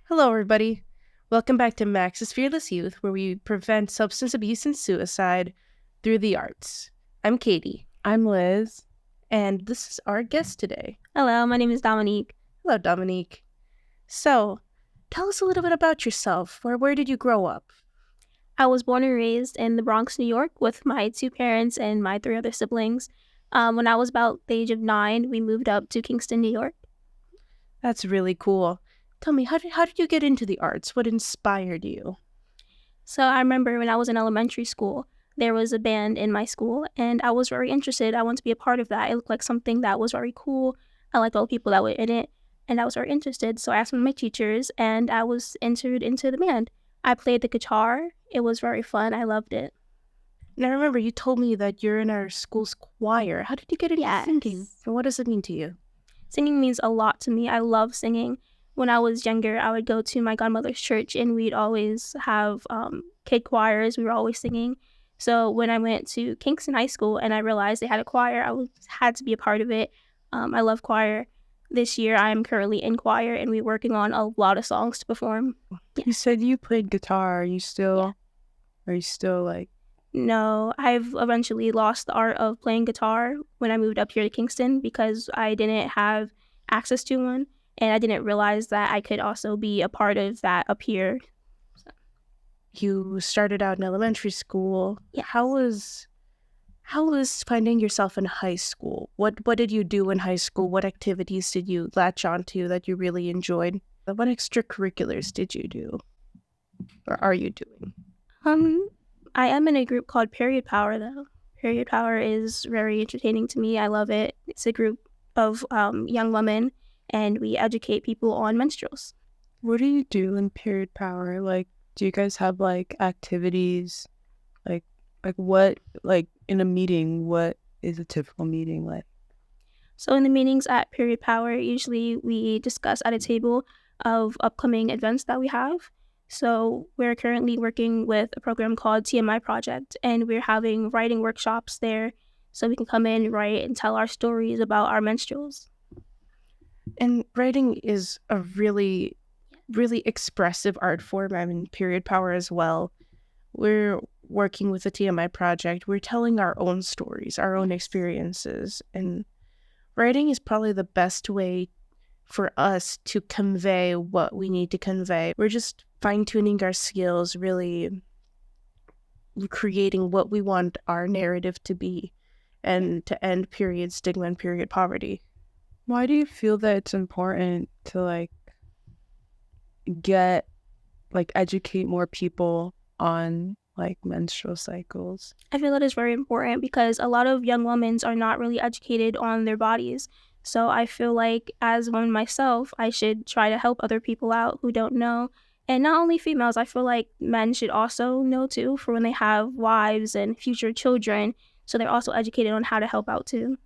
Hello, everybody. Welcome back to Max's Fearless Youth, where we prevent substance abuse and suicide through the arts. I'm Katie, I'm Liz. and this is our guest today. Hello, my name is Dominique. Hello, Dominique. So, tell us a little bit about yourself. Where did you grow up? I was born and raised in the Bronx, New York, with my two parents and my three other siblings. When I was about the age of 9, we moved up to Kingston, New York. That's really cool. Tell me, how did you get into the arts? What inspired you? So I remember when I was in elementary school, there was a band in my school, and I was very interested. I wanted to be a part of that. It looked like something that was very cool. I liked all the people that were in it, and I was very interested. So I asked one of my teachers, and I was entered into the band. I played the guitar. It was very fun. I loved it. And I remember you told me that you're in our school's choir. How did you get into singing? And what does it mean to you? Singing means a lot to me. I love singing. When I was younger, I would go to my godmother's church, and we'd always have kid choirs. We were always singing. So when I went to Kingston High School and I realized they had a choir, had to be a part of it. I love choir. This year, I'm currently in choir, and we're working on a lot of songs to perform. Yeah. You said you played guitar. Are you still like... No, I've eventually lost the art of playing guitar when I moved up here to Kingston because I didn't have access to one, and I didn't realize that I could also be a part of that up here. So. You started out in elementary school. Yeah. How was finding yourself in high school? What did you do in high school? What activities did you latch onto that you really enjoyed? What extracurriculars did you do? Or are you doing? I am in a group called Period Power, though. Period Power is very entertaining to me. I love it. It's a group of young women, and we educate people on menstruals. What do you do in Period Power? Like, do you guys have, like, activities? Like what, like, in a meeting, what is a typical meeting like? So in the meetings at Period Power, usually we discuss at a table of upcoming events that we have. So we're currently working with a program called TMI Project, and we're having writing workshops there so we can come in, write, and tell our stories about our menstruals. And writing is a really, really expressive art form. I'm in Period Power as well. We're working with the TMI Project. We're telling our own stories, our own experiences, and writing is probably the best way for us to convey what we need to convey. We're just fine-tuning our skills, really creating what we want our narrative to be and to end period stigma and period poverty. Why do you feel that it's important to educate more people on menstrual cycles? I feel that is very important because a lot of young women are not really educated on their bodies. So I feel like as a woman myself, I should try to help other people out who don't know. And not only females, I feel like men should also know too, for when they have wives and future children. So they're also educated on how to help out too.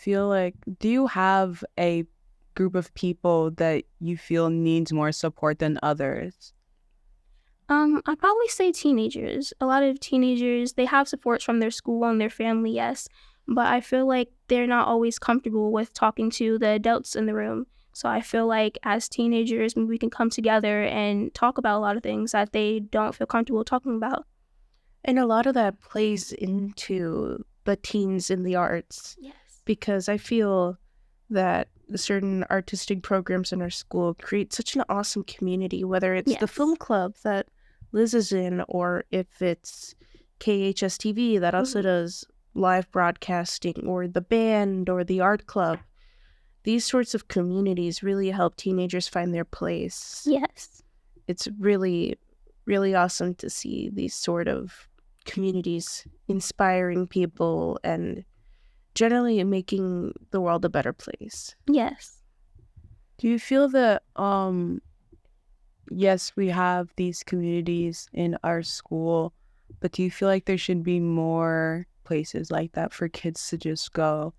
Do you have a group of people that you feel needs more support than others? I'd probably say teenagers. A lot of teenagers, they have supports from their school and their family, yes. But I feel like they're not always comfortable with talking to the adults in the room. So I feel like as teenagers, maybe we can come together and talk about a lot of things that they don't feel comfortable talking about. And a lot of that plays into the teens in the arts. Yes. Because I feel that certain artistic programs in our school create such an awesome community, whether it's the film club that Liz is in, or if it's KHSTV that also does live broadcasting, or the band, or the art club. These sorts of communities really help teenagers find their place. Yes. It's really, really awesome to see these sort of communities inspiring people and generally making the world a better place. Yes. Do you feel that, yes, we have these communities in our school, but do you feel like there should be more places like that for kids to just go,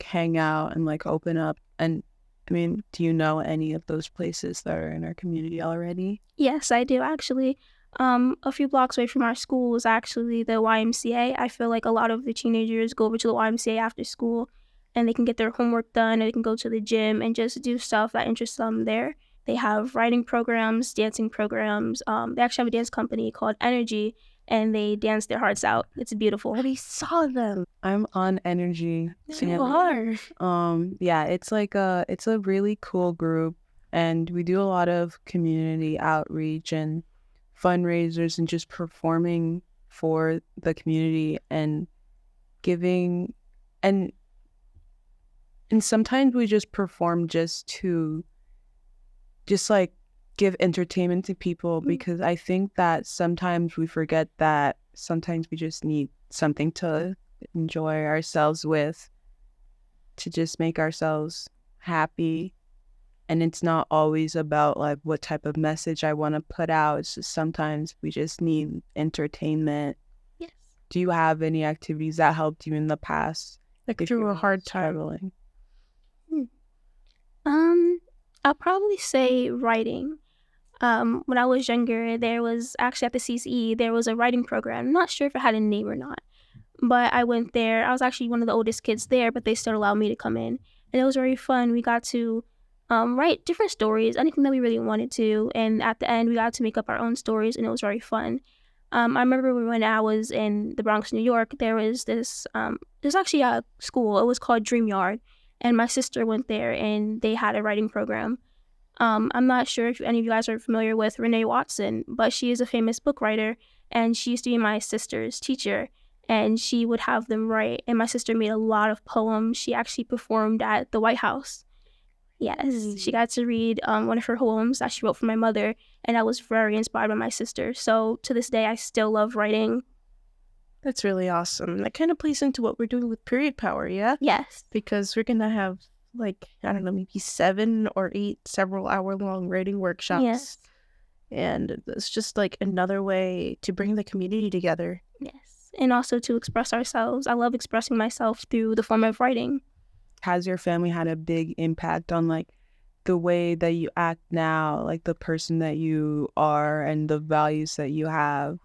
hang out and open up? And I mean, do you know any of those places that are in our community already? Yes, I do actually. A few blocks away from our school is actually the YMCA. I feel like a lot of the teenagers go over to the YMCA after school and they can get their homework done, or they can go to the gym and just do stuff that interests them there. They have writing programs, dancing programs. They actually have a dance company called Energy, and they dance their hearts out. It's beautiful. I saw them. I'm on Energy. You are. Yeah, it's a really cool group, and we do a lot of community outreach and fundraisers and just performing for the community and giving and sometimes we just perform just to like give entertainment to people, because I think that sometimes we forget that sometimes we just need something to enjoy ourselves with, to just make ourselves happy. And it's not always about like what type of message I want to put out. It's just sometimes we just need entertainment. Yes. Do you have any activities that helped you in the past? Like if through you're a hard time. struggling? I'll probably say writing. When I was younger, there was actually at the CCE, there was a writing program. I'm not sure if it had a name or not, but I went there. I was actually one of the oldest kids there, but they still allowed me to come in. And it was very fun. We got to write different stories, anything that we really wanted to. And at the end, we got to make up our own stories, and it was very fun. I remember when I was in the Bronx, New York, there was this, there's actually a school. It was called Dream Yard. And my sister went there, and they had a writing program. I'm not sure if any of you guys are familiar with Renee Watson, but she is a famous book writer, and she used to be my sister's teacher, and she would have them write. And my sister made a lot of poems. She actually performed at the White House. Yes, she got to read one of her poems that she wrote for my mother, and I was very inspired by my sister. So to this day, I still love writing. That's really awesome. That kind of plays into what we're doing with Period Power, yeah? Yes. Because we're going to have, like, I don't know, maybe 7 or 8 several-hour-long writing workshops. Yes. And it's just, like, another way to bring the community together. Yes. And also to express ourselves. I love expressing myself through the form of writing. Has your family had a big impact on like the way that you act now, like the person that you are and the values that you have?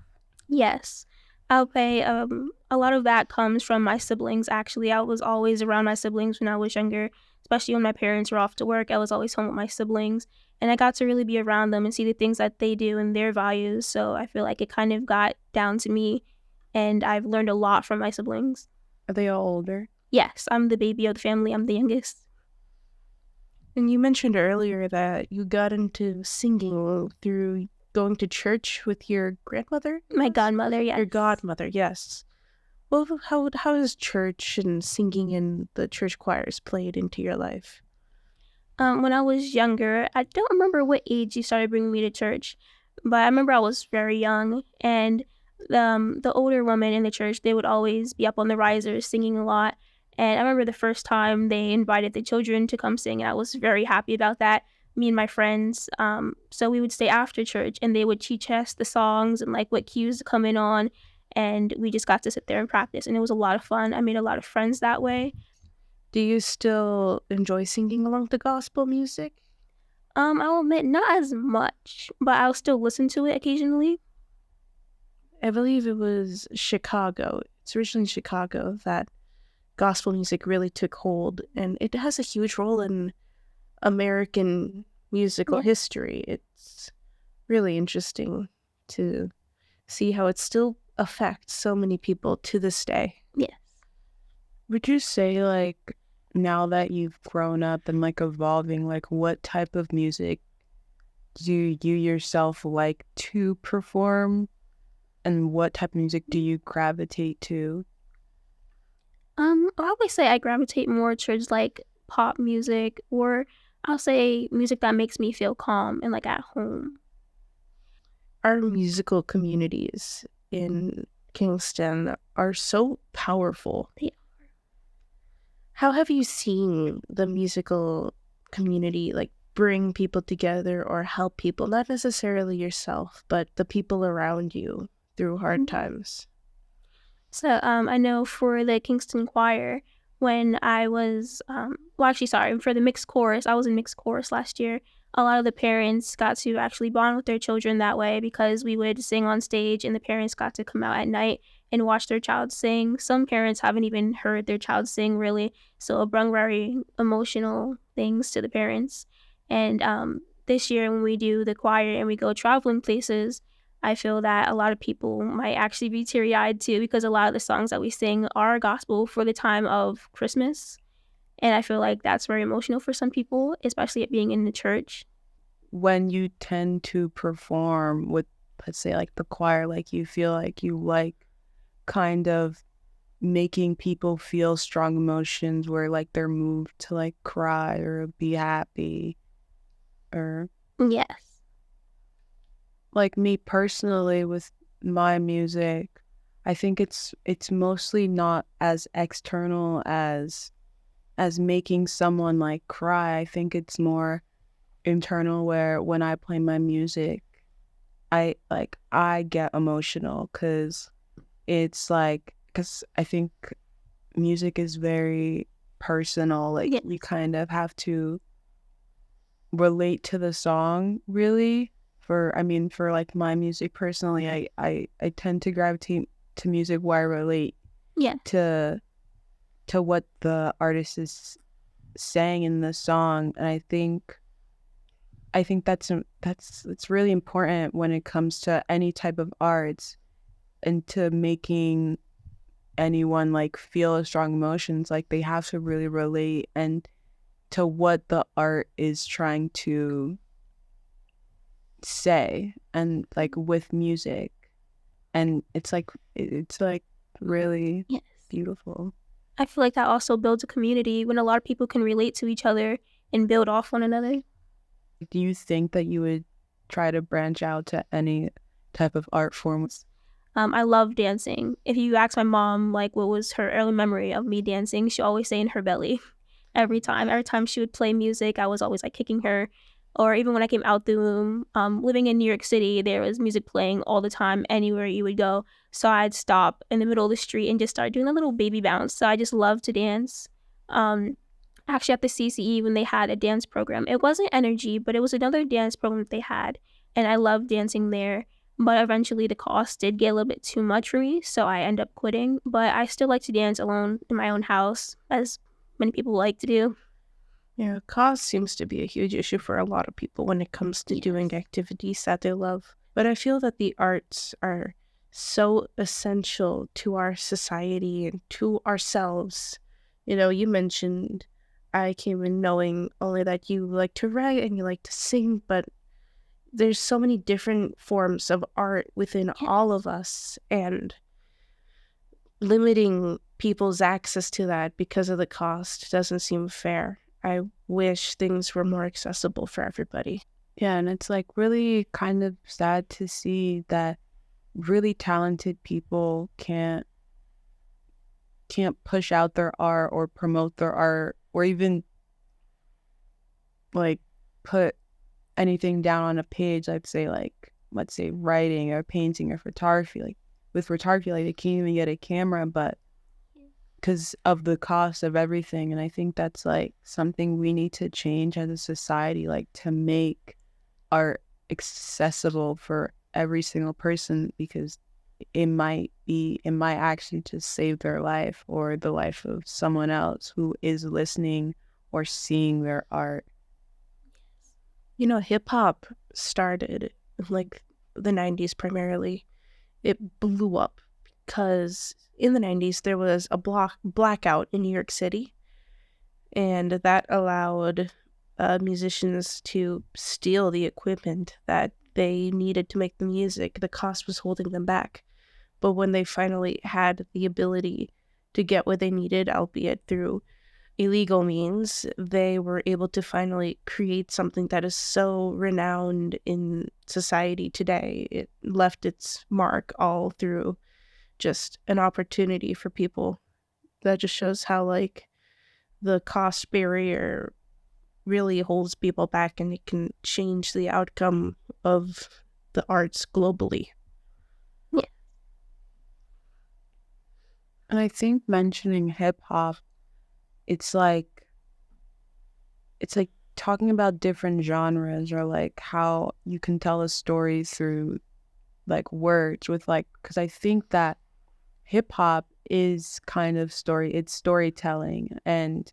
Yes. I'll say a lot of that comes from my siblings, actually. I was always around my siblings when I was younger, especially when my parents were off to work. I was always home with my siblings, and I got to really be around them and see the things that they do and their values. So I feel like it kind of got down to me, and I've learned a lot from my siblings. Are they all older? Yes, I'm the baby of the family. I'm the youngest. And you mentioned earlier that you got into singing through going to church with your grandmother? My godmother, yes. Your godmother, yes. Well, how has church and singing in the church choirs played into your life? When I was younger, I don't remember what age you started bringing me to church, but I remember I was very young, and the older women in the church, they would always be up on the risers singing a lot. And I remember the first time they invited the children to come sing, and I was very happy about that. Me and my friends. So we would stay after church, and they would teach us the songs and like what cues to come in on, and we just got to sit there and practice, and it was a lot of fun. I made a lot of friends that way. Do you still enjoy singing along to gospel music? I'll admit not as much, but I'll still listen to it occasionally. I believe it was Chicago. It's originally Chicago that gospel music really took hold, and it has a huge role in American musical history. It's really interesting to see how it still affects so many people to this day. Yes. Would you say, like, now that you've grown up and like evolving, like what type of music do you yourself like to perform, and what type of music do you gravitate to? I always say I gravitate more towards like pop music, or I'll say music that makes me feel calm and like at home. Our musical communities in Kingston are so powerful. They are. How have you seen the musical community like bring people together or help people, not necessarily yourself, but the people around you through hard times? So I know for the Kingston Choir, when I was, for the mixed chorus, I was in mixed chorus last year. A lot of the parents got to actually bond with their children that way, because we would sing on stage and the parents got to come out at night and watch their child sing. Some parents haven't even heard their child sing, really, so it brought very emotional things to the parents. And this year when we do the choir and we go traveling places, I feel that a lot of people might actually be teary-eyed too, because a lot of the songs that we sing are gospel for the time of Christmas. And I feel like that's very emotional for some people, especially it being in the church. When you tend to perform with, let's say, like the choir, like you feel like you like kind of making people feel strong emotions where like they're moved to like cry or be happy, or Yes. like me personally with my music, I think it's mostly not as external as making someone like cry. I think it's more internal, where when I play my music, I get emotional because I think music is very personal. Like Yes. we kind of have to relate to the song, really. For like my music personally, I tend to gravitate to music where I relate Yeah. to what the artist is saying in the song. And I think that's really important when it comes to any type of arts, and to making anyone like feel strong emotions. Like they have to really relate and to what the art is trying to say, and like with music. And it's like really Yes. beautiful. I feel like that also builds a community when a lot of people can relate to each other and build off one another. Do you think that you would try to branch out to any type of art forms? I love dancing. If you ask my mom, like, what was her early memory of me dancing, she always say in her belly. Every time she would play music, I was always like kicking her. Or even when I came out the womb, living in New York City, there was music playing all the time anywhere you would go. So I'd stop in the middle of the street and just start doing a little baby bounce. So I just love to dance. Actually, at the CCE, when they had a dance program, it wasn't Energy, but it was another dance program that they had. And I loved dancing there. But eventually the cost did get a little bit too much for me, so I ended up quitting. But I still like to dance alone in my own house, as many people like to do. Yeah, cost seems to be a huge issue for a lot of people when it comes to doing Yes. activities that they love. But I feel that the arts are so essential to our society and to ourselves. You know, you mentioned I came in knowing only that you like to write and you like to sing, but there's so many different forms of art within all of us, and limiting people's access to that because of the cost doesn't seem fair. I wish things were more accessible for everybody. Yeah, and it's like really kind of sad to see that really talented people can't push out their art or promote their art, or even like put anything down on a page. Let's say writing or painting or photography. Like with photography, like they can't even get a camera, but because of the cost of everything. And I think that's like something we need to change as a society, like to make art accessible for every single person, because it might actually just save their life or the life of someone else who is listening or seeing their art. You know, hip hop started in like the 90s primarily. It blew up because in the 90s there was a blackout in New York City, and that allowed musicians to steal the equipment that they needed to make the music. The cost was holding them back. But when they finally had the ability to get what they needed, albeit through illegal means, they were able to finally create something that is so renowned in society today. It left its mark all through just an opportunity for people. That just shows how like the cost barrier really holds people back, and it can change the outcome of the arts globally. Yeah. And I think mentioning hip hop, it's like talking about different genres, or like how you can tell a story through like words with like, because I think that hip hop is kind of it's storytelling. And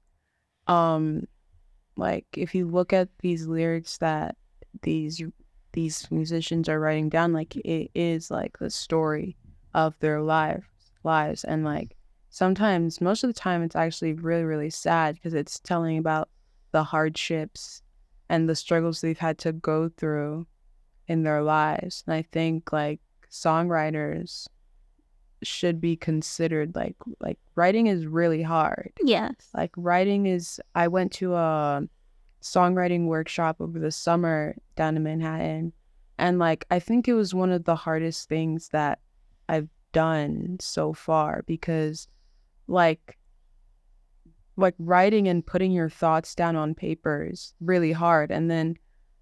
like if you look at these lyrics that these musicians are writing down, like it is like the story of their lives. And like sometimes, most of the time, it's actually really, really sad because it's telling about the hardships and the struggles they've had to go through in their lives. And I think like songwriters should be considered, like writing is really hard. Yes. Like writing is, I went to a songwriting workshop over the summer down in Manhattan, and like I think it was one of the hardest things that I've done so far, because like writing and putting your thoughts down on paper is really hard, and then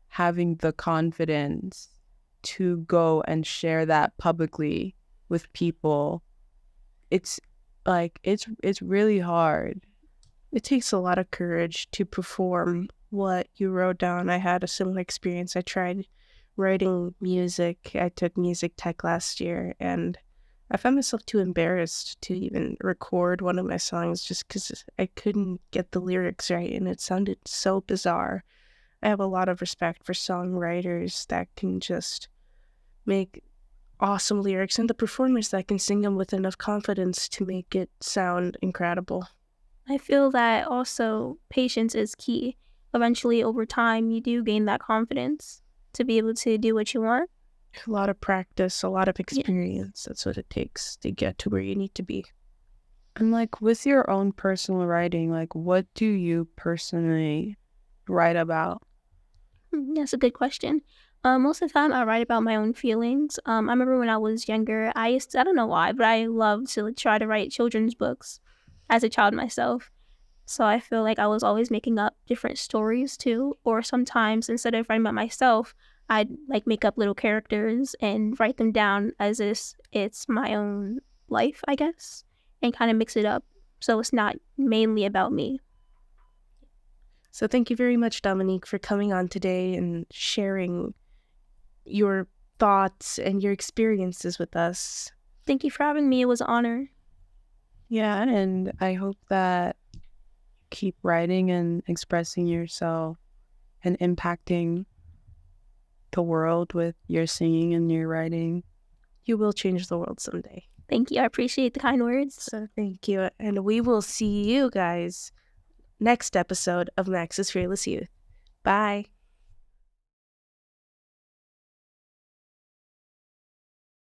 having the confidence to go and share that publicly with people, it's like it's really hard. It takes a lot of courage to perform what you wrote down. I had a similar experience. I tried writing music. I took music tech last year, and I found myself too embarrassed to even record one of my songs just because I couldn't get the lyrics right, and it sounded so bizarre. I have a lot of respect for songwriters that can just make awesome lyrics, and the performers that can sing them with enough confidence to make it sound incredible. I feel that also patience is key. Eventually, over time, you do gain that confidence to be able to do what you want. A lot of practice, a lot of experience. That's what it takes to get to where you need to be. And like with your own personal writing, like what do you personally write about? That's a good question. Most of the time, I write about my own feelings. I remember when I was younger, I don't know why, but I loved to try to write children's books as a child myself. So I feel like I was always making up different stories too. Or sometimes instead of writing about myself, I'd like make up little characters and write them down as if it's my own life, I guess, and kind of mix it up so it's not mainly about me. So thank you very much, Dominique, for coming on today and sharing your thoughts and your experiences with us. Thank you for having me. It was an honor. Yeah, and I hope that you keep writing and expressing yourself and impacting the world with your singing and your writing. You will change the world someday. Thank you. I appreciate the kind words. So thank you. And we will see you guys next episode of Max's Fearless Youth. Bye.